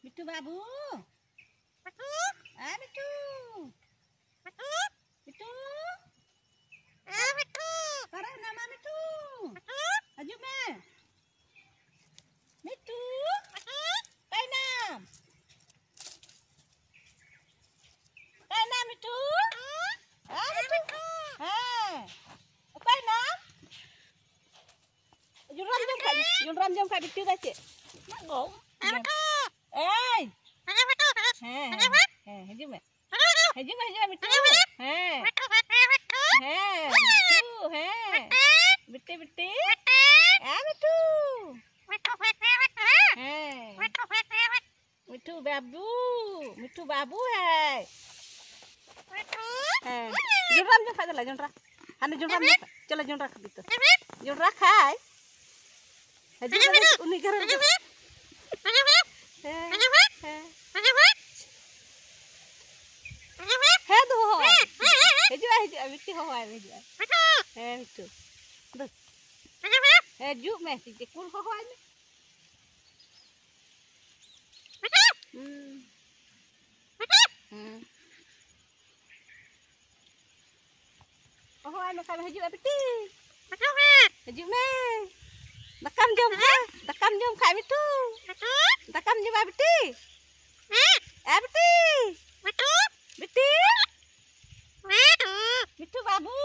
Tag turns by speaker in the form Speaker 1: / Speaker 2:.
Speaker 1: Mitu babu. Mitu. Mitu. Parah nama Mitu. Aju me. Mitu. Kainam. Kainam Mitu. Mitu. Kainam. Yun ram kai Mitu dah cik. Ngom. Ê. Hejum me. Hejum Mitu. Mitu. Mitu. Mitu. Mitu babu. Mitu babu hai. Junram jom khai dala junra. Hane junram jom. Chala junra kha dito. Junra khai. Hejum uni gar. Hedu ho. Hejum Mitu ho hai hejum. Mitu. Duh. Hejum me si kul ho hai. Oh, ano kami hejum Mitu. Hejum me. Dakam jom ha. Dakam jom khai Mitu. Dakam jom Mitu. Mitu. Mitu. Mitu babu.